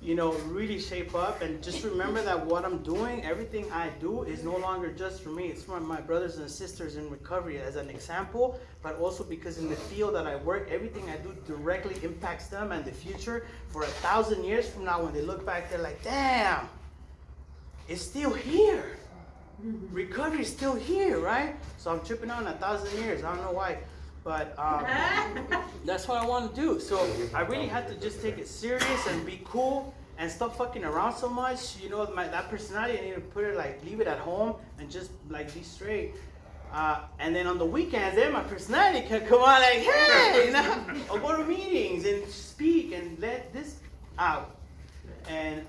[SPEAKER 5] you know, really shape up and just remember that what I'm doing, everything I do is no longer just for me. It's for my brothers and sisters in recovery as an example, but also because in the field that I work, everything I do directly impacts them and the future. For 1,000 years from now, when they look back, they're like, damn, it's still here. Recovery is still here, right? So I'm tripping on 1,000 years. I don't know why. But that's what I want to do. So I really had to just take it serious and be cool and stop fucking around so much. You know, that personality, I need to put it like, leave it at home and just like be straight. And then on the weekends, then my personality can come on like, hey, you know, I'll go to meetings and speak and let this out. And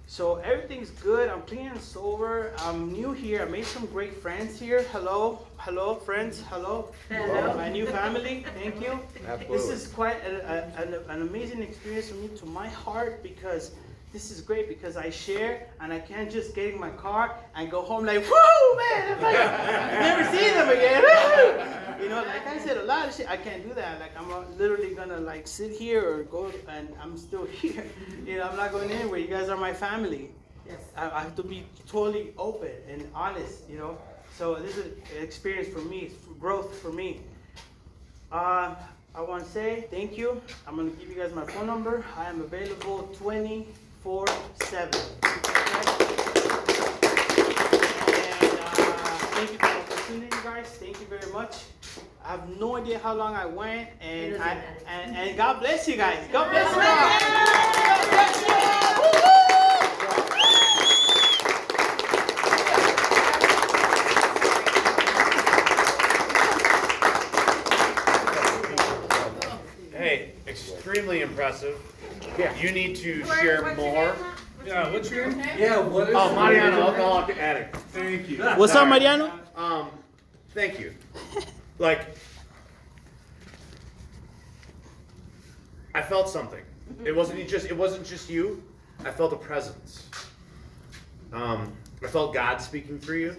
[SPEAKER 5] so everything's good. I'm clean and sober. I'm new here. I made some great friends here. Hello, friends. Hello. My new family. Thank you.
[SPEAKER 3] Absolutely.
[SPEAKER 5] This is quite an amazing experience for me, to my heart, because this is great, because I share and I can't just get in my car and go home like, whoo, man, it's like, never see them again. You know, like I said, a lot of shit, I can't do that. Like, I'm literally gonna like sit here or go, and I'm still here. You know, I'm not going anywhere. You guys are my family.
[SPEAKER 7] Yes.
[SPEAKER 5] I have to be totally open and honest, you know. So this is an experience for me, it's growth for me. I want to say thank you. I'm going to give you guys my phone number. I am available 24/7. And thank you for the opportunity, guys. Thank you very much. I have no idea how long I went, and and God bless you guys. God bless you guys. God bless you.
[SPEAKER 3] Hey, extremely impressive.
[SPEAKER 5] Yeah.
[SPEAKER 3] You need to share more.
[SPEAKER 2] Yeah, what's your name?
[SPEAKER 8] Yeah, what is
[SPEAKER 3] Oh, Mariano, alcoholic addict.
[SPEAKER 2] Thank you.
[SPEAKER 5] What's up, Mariano?
[SPEAKER 3] Thank you. Like, I felt something. It wasn't just you. I felt a presence. I felt God speaking through you,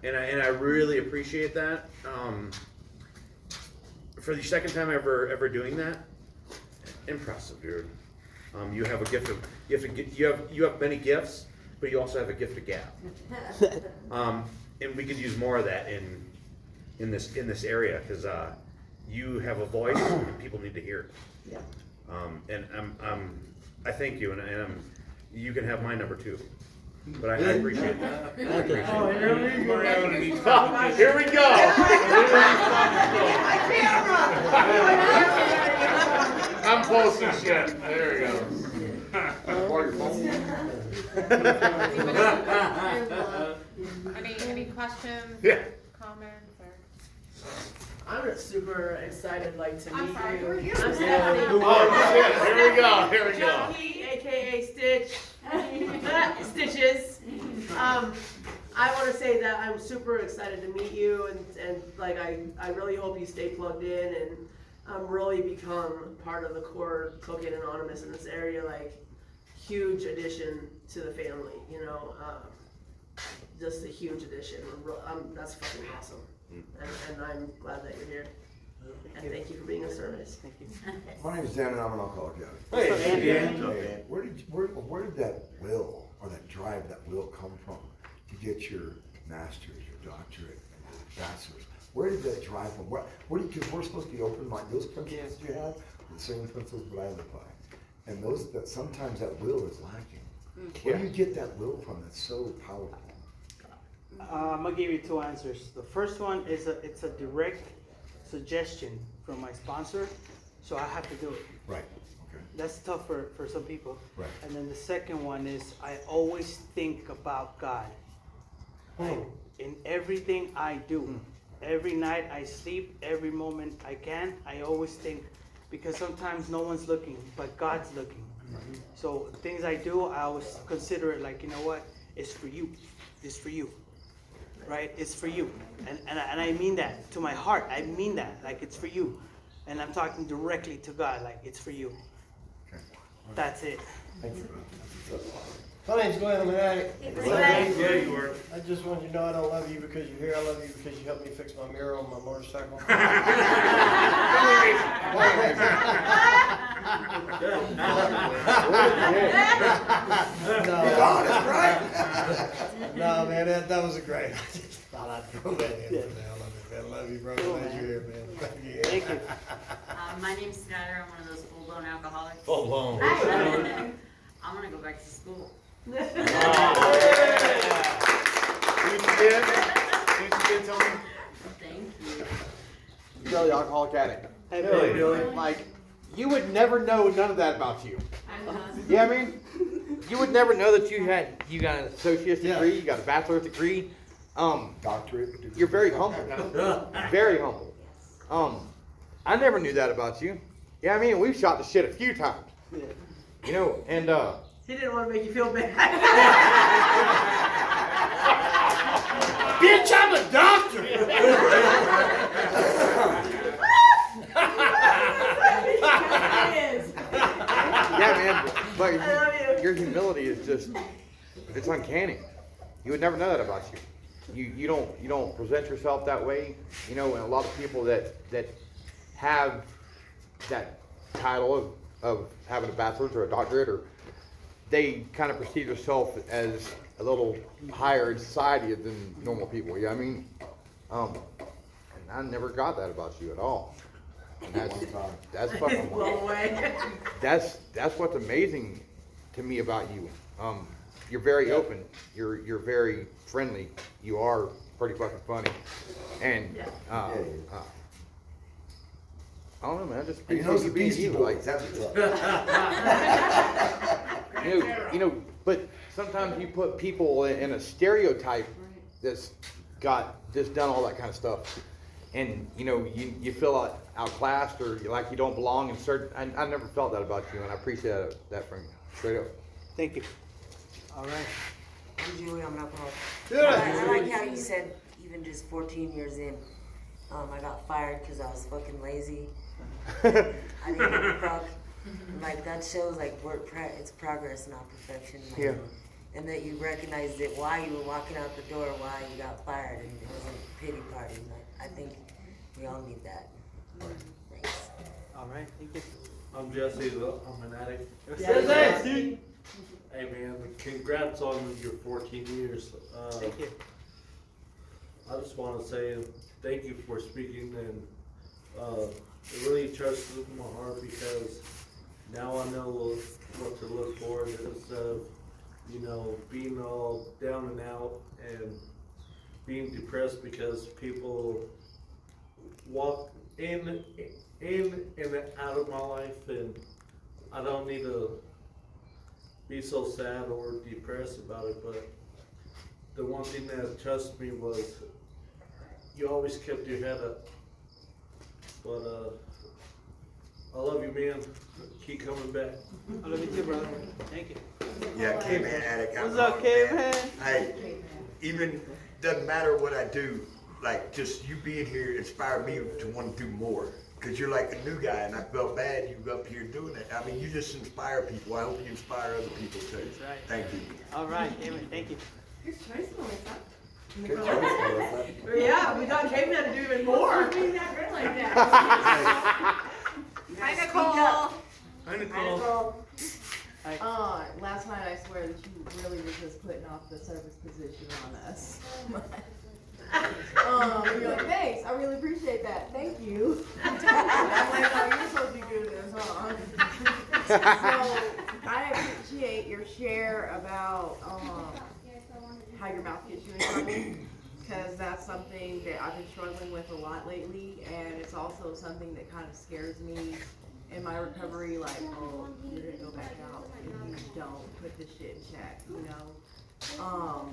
[SPEAKER 3] and I really appreciate that. For the second time ever doing that, impressive, dude. You have a gift of you have many gifts, but you also have a gift of gab. And we could use more of that in this area, because you have a voice and people need to hear it.
[SPEAKER 7] Yeah.
[SPEAKER 3] And I thank you, and you can have my number too. But I appreciate that. I appreciate
[SPEAKER 2] Oh,
[SPEAKER 3] it.
[SPEAKER 2] here we go.
[SPEAKER 3] Here we go. I'm close as shit. There we go.
[SPEAKER 1] Any questions?
[SPEAKER 3] Yeah.
[SPEAKER 1] Comments or?
[SPEAKER 7] I'm just super excited, like, to meet
[SPEAKER 1] I'm sorry,
[SPEAKER 7] you.
[SPEAKER 1] who are you?
[SPEAKER 7] I'm Stephanie.
[SPEAKER 3] Oh shit! Here we go. Here we go.
[SPEAKER 7] Junkie, aka Stitch. Stitches. I want to say that I'm super excited to meet you, and like I really hope you stay plugged in and really become part of the core Cocaine Anonymous in this area. Like, huge addition to the family, you know. Just a huge addition. That's fucking awesome, and I'm glad that you're here. And thank you for being of service.
[SPEAKER 5] Thank you.
[SPEAKER 4] My name is Dan, and I'm an alcoholic addict.
[SPEAKER 3] Hey, Dan.
[SPEAKER 4] Hey, where did that will or that drive, that will come from to get your master's, your doctorate, and your bachelor's? Where did that drive from? Because we're supposed to be open-minded. Those principles you have are the same principles that I live by, and that sometimes that will is lacking. Where do you get that will from? That's so powerful.
[SPEAKER 5] I'm gonna give you two answers. The first one is it's a direct suggestion from my sponsor, so I have to do it.
[SPEAKER 4] Right. Okay.
[SPEAKER 5] That's tough for some people.
[SPEAKER 4] Right.
[SPEAKER 5] And then the second one is I always think about God. Like, in everything I do, every night I sleep, every moment I can, I always think, because sometimes no one's looking, but God's looking. So things I do, I always consider it like, you know what, it's for you. It's for you. Right? It's for you. And I mean that to my heart. I mean that. Like, it's for you. And I'm talking directly to God, like, it's for you.
[SPEAKER 4] Okay.
[SPEAKER 5] That's it.
[SPEAKER 4] Thank you.
[SPEAKER 8] My name's Glenn, I'm an addict.
[SPEAKER 2] Yeah, you were.
[SPEAKER 8] I just want you to know I don't love you because you're here, I love you because you helped me fix my mirror on my motorcycle. No, man, that was a great. I just thought I'd throw that in. Man, I love you, bro. Glad you're here, man.
[SPEAKER 5] Thank you.
[SPEAKER 9] My name's Snyder. I'm one of those full-blown alcoholics.
[SPEAKER 3] Full blown.
[SPEAKER 9] I'm gonna go back to school.
[SPEAKER 3] Who's the kid? Tell me.
[SPEAKER 9] Thank you.
[SPEAKER 3] Billy, alcoholic addict.
[SPEAKER 5] Hey,
[SPEAKER 3] Billy.
[SPEAKER 5] Billy.
[SPEAKER 3] Like,
[SPEAKER 10] you would never know none of that about you. Yeah, I mean, you would never know that you got an associate's degree, you got a bachelor's degree.
[SPEAKER 4] Doctorate.
[SPEAKER 10] You're very humble. Very humble. I never knew that about you. Yeah, I mean, we've shot the shit a few times. You know, and
[SPEAKER 7] He didn't want to make you feel bad.
[SPEAKER 8] Bitch, I'm a doctor.
[SPEAKER 10] yeah, man, but
[SPEAKER 7] I love you.
[SPEAKER 10] your humility is just—it's uncanny. You would never know that about you. You don't present yourself that way. You know, and a lot of people that have that title of having a bachelor's or a doctorate, or they kind of perceive themselves as a little higher in society than normal people. Yeah, I mean, and I never got that about you at all. And that's fucking
[SPEAKER 7] Blow away.
[SPEAKER 10] that's what's amazing to me about you. You're very open. You're very friendly. You are pretty fucking funny. And I don't know, man. I just appreciate you being you. Like you know. But sometimes you put people in a stereotype that's got just done all that kind of stuff, and you know you feel outclassed or like you don't belong in certain. I never felt that about you, and I appreciate that from you. Straight up.
[SPEAKER 5] Thank you. All right.
[SPEAKER 11] I'm Julie, I'm an alcoholic.
[SPEAKER 6] Yeah.
[SPEAKER 11] I like how you said even just 14 years in, I got fired because I was fucking lazy. I didn't give a fuck. And, like, that shows like it's progress, not perfection. Like,
[SPEAKER 10] Yeah.
[SPEAKER 11] And that you recognized it while you were walking out the door, why you got fired, and it wasn't a pity party. Like, I think we all need that. Thanks.
[SPEAKER 5] All right. Thank you.
[SPEAKER 6] I'm Jesse, I'm an addict.
[SPEAKER 5] Jesse!
[SPEAKER 6] Hey man, congrats on your 14 years.
[SPEAKER 5] Thank you.
[SPEAKER 6] I just want to say thank you for speaking, and it really touched my heart because now I know what to look for instead of, you know, being all down and out and being depressed because people walk in and out of my life, and I don't need to be so sad or depressed about it, but the one thing that touched me was you always kept your head up. But I love you, man. Keep coming back.
[SPEAKER 5] I love you too, brother. Thank you.
[SPEAKER 8] Yeah, caveman addict.
[SPEAKER 5] What's up, caveman?
[SPEAKER 8] Hey, even doesn't matter what I do. Like, just you being here inspired me to want to do more. Cause you're like a new guy, and I felt bad you up here doing it. I mean, you just inspire people. I hope you inspire other people too.
[SPEAKER 5] That's right.
[SPEAKER 8] Thank you.
[SPEAKER 5] All right, caveman. Thank you.
[SPEAKER 7] Good choice, Melissa. Yeah, we got Caveman to do even more.
[SPEAKER 1] Hi, Nicole.
[SPEAKER 6] Hi, Nicole.
[SPEAKER 2] Last night I swear that you really were just putting off the service position on us. You're like, thanks, I really appreciate that, thank you. I'm like, oh, you're supposed to be doing this, huh? So, I appreciate your share about, how your mouth gets you in trouble, because that's something that I've been struggling with a lot lately, and it's also something that kind of scares me in my recovery, like, oh, you're gonna go back out if you don't put this shit in check, you know?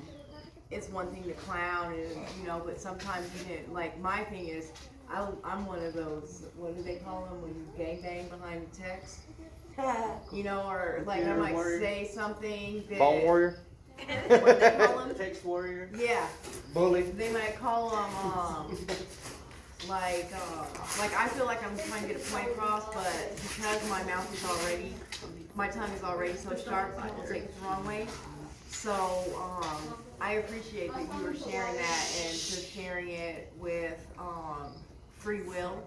[SPEAKER 2] It's one thing to clown and, you know, but sometimes you didn't, like, my thing is, I'm one of those, what do they call them, when you gangbang behind the text? You know, or like I might say something that.
[SPEAKER 10] Bone warrior?
[SPEAKER 2] What do they call them?
[SPEAKER 5] Text warrior.
[SPEAKER 2] Yeah.
[SPEAKER 5] Bully.
[SPEAKER 2] They might call them, like I feel like I'm trying to get a point across, but because my mouth is already, my tongue is already so sharp, people take it the wrong way. So, I appreciate that you were sharing that and just sharing it with, free will.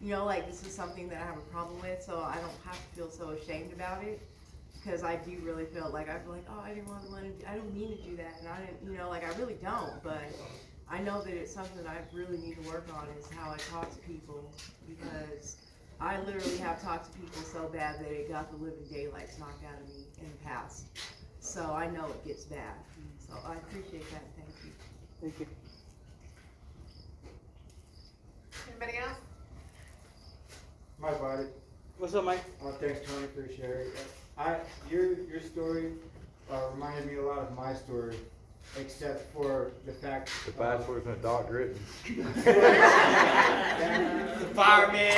[SPEAKER 2] You know, like, this is something that I have a problem with, so I don't have to feel so ashamed about it. Because I do really feel like, oh, I don't mean to do that, and I didn't, you know, like, I really don't, but I know that it's something I really need to work on is how I talk to people, because I literally have talked to people so bad that it got the living daylights knocked out of me in the past. So I know it gets bad. So I appreciate that. Thank you.
[SPEAKER 5] Thank you.
[SPEAKER 1] Anybody else?
[SPEAKER 6] My body.
[SPEAKER 5] What's up, Mike?
[SPEAKER 12] Thanks, Tony, for sharing. Your story reminded me a lot of my story, except for the fact.
[SPEAKER 10] The bachelor's and a doctorate.
[SPEAKER 5] The fireman.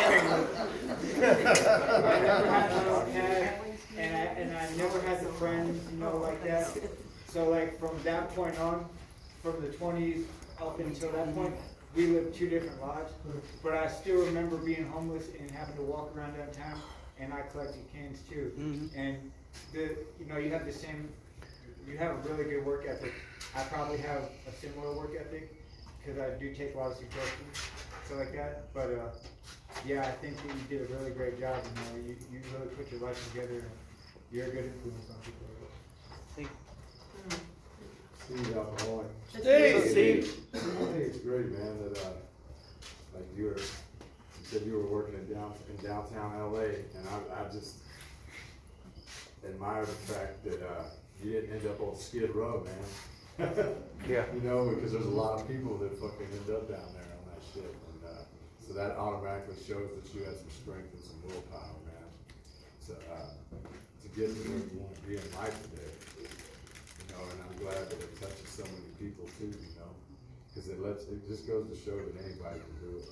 [SPEAKER 12] I never had my own pet, and I never had the friends, like that. So like from that point on, from the 20s up until that point, we lived 2 different lives. But I still remember being homeless and having to walk around downtown, and I collected cans too. And you have the same. You have a really good work ethic. I probably have a similar work ethic because I do take a lot of suggestions, stuff like that. But yeah, I think that you did a really great job. You really put your life together, and you're a good influence on people.
[SPEAKER 13] Steve, alcoholic.
[SPEAKER 5] Steve.
[SPEAKER 13] I think it's great, man, that like you said you were working in downtown LA, and I just admire the fact that you didn't end up on Skid Row, man.
[SPEAKER 10] Yeah.
[SPEAKER 13] Because there's a lot of people that fucking end up down there on that shit, and so that automatically shows that you had some strength and some willpower, man. So to get to where you want to be in life today. And I'm glad that it touches so many people too, because it just goes to show that anybody can do it,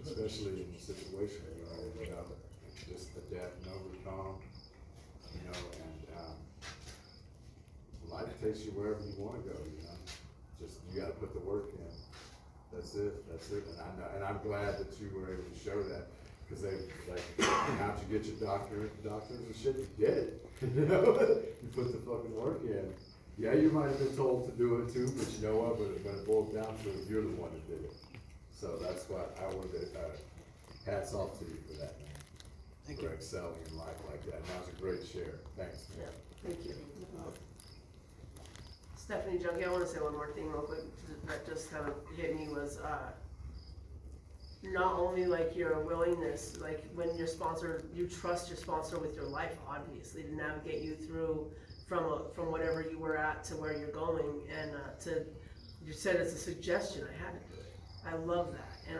[SPEAKER 13] especially in the situation you're in, just adapt and overcome, and life takes you wherever you want to go, just you got to put the work in. That's it, and I'm glad that you were able to show that, because how'd you get your doctorate and shit, you did it, you put the fucking work in. Yeah, you might have been told to do it too, but you know what? But it boils down to it, you're the one that did it. So that's why I wanted to, hats off to you for that, man.
[SPEAKER 5] Thank
[SPEAKER 13] for
[SPEAKER 5] you.
[SPEAKER 13] excelling in life like that. And that was a great share. Thanks, man.
[SPEAKER 7] Thank you. Stephanie Junkie, I want to say one more thing real quick that just kind of hit me was not only like your willingness, like when your sponsor, you trust your sponsor with your life, obviously, to navigate you through from whatever you were at to where you're going, and you said it's a suggestion. I had to do it. I love that, and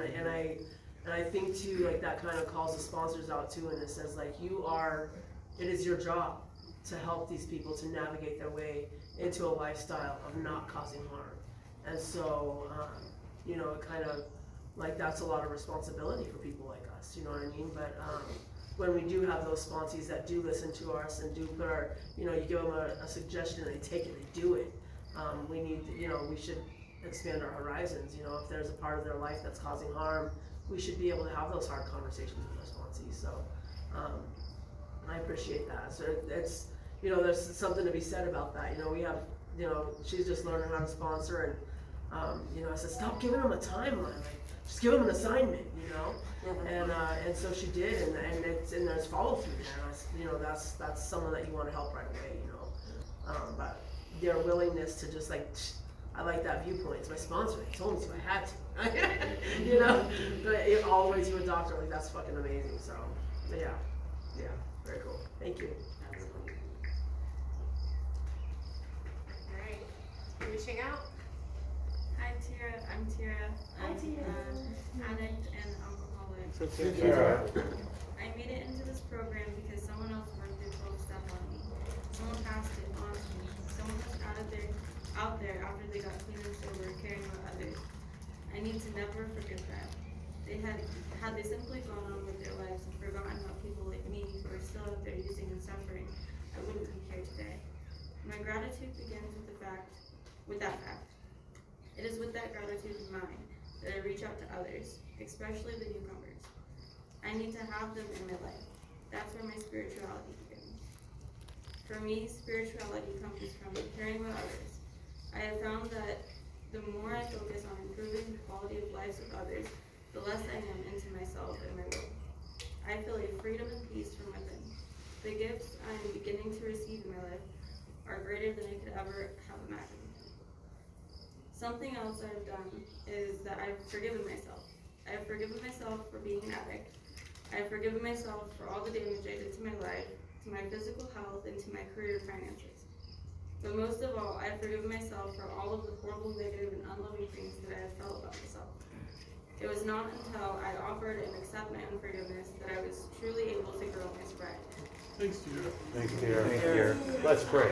[SPEAKER 7] I think too, like that kind of calls the sponsors out too, and it says like it is your job to help these people to navigate their way into a lifestyle of not causing harm, and so it kind of like that's a lot of responsibility for people like us. You know what I mean? But when we do have those sponsees that do listen to us and do put our, you give them a suggestion and they take it, they do it. We need, we should expand our horizons. If there's a part of their life that's causing harm, we should be able to have those hard conversations with our sponsees. So I appreciate that. So it's, there's something to be said about that. We have, she's just learning how to sponsor, and I said, stop giving them a timeline. Just give them an assignment, and so she did, and there's follow through there. And that's someone that you want to help right away, but their willingness to just like, I like that viewpoint. It's my sponsor. They told me to. I had to, But all the way to a doctor, like that's fucking amazing. So, but yeah, very cool. Thank you.
[SPEAKER 1] Alright, reaching out.
[SPEAKER 9] Hi, Tira. I'm Tira. I'm an addict and alcoholic. I made it into this program because someone else worked their 12 step on me. Someone passed it on to me. Someone was out there after they got clean and sober, caring about others. I need to never forget that. Had they simply gone on with their lives and forgotten about people like me who are still out there using and suffering, I wouldn't be here today. My gratitude begins with that fact. It is with that gratitude in mind that I reach out to others, especially the newcomers. I need to have them in my life. That's where my spirituality begins. For me, spirituality comes from caring about others. I have found that the more I focus on improving the quality of lives of others, the less I am into myself and my will. I feel a freedom and peace from within. The gifts I am beginning to receive in my life are greater than I could ever have imagined. Something else I've done is that I've forgiven myself. I've forgiven myself for being an addict. I've forgiven myself for all the damage I did to my life, to my physical health, and to my career finances. But most of all, I've forgiven myself for all of the horrible, negative, and unloving things that I have felt about myself. It was not until I offered and accepted my unforgiveness that I was truly able to grow my spread.
[SPEAKER 3] Thanks, dear. Let's pray.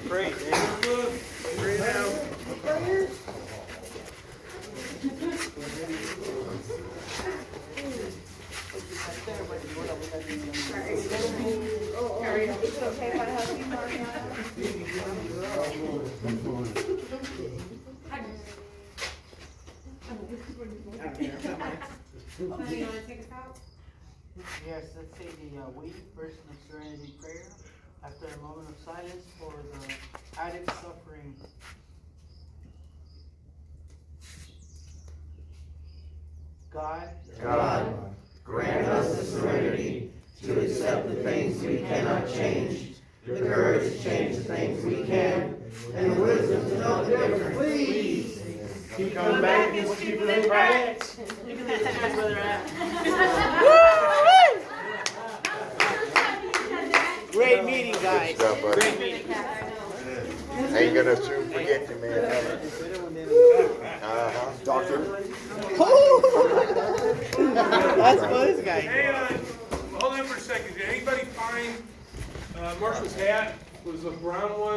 [SPEAKER 6] Great.
[SPEAKER 2] Is it okay if I hug you, Mariana?
[SPEAKER 1] You wanna take us out?
[SPEAKER 12] Yes, let's say the waiting person of serenity prayer after a moment of silence for the addict suffering. God,
[SPEAKER 5] Grant us the serenity to accept the things we cannot change, the courage to change the things we can, and the wisdom to know the difference. Please keep coming back and keep it right.
[SPEAKER 7] You can leave the guys where they're at.
[SPEAKER 12] great meeting, guys.
[SPEAKER 8] Good job, buddy.
[SPEAKER 12] Great meeting.
[SPEAKER 8] Ain't gonna soon forget you, man. Doctor.
[SPEAKER 12] That's this guy.
[SPEAKER 14] Hey, hold on for a second. Did anybody find Marshall's hat? Was a brown one?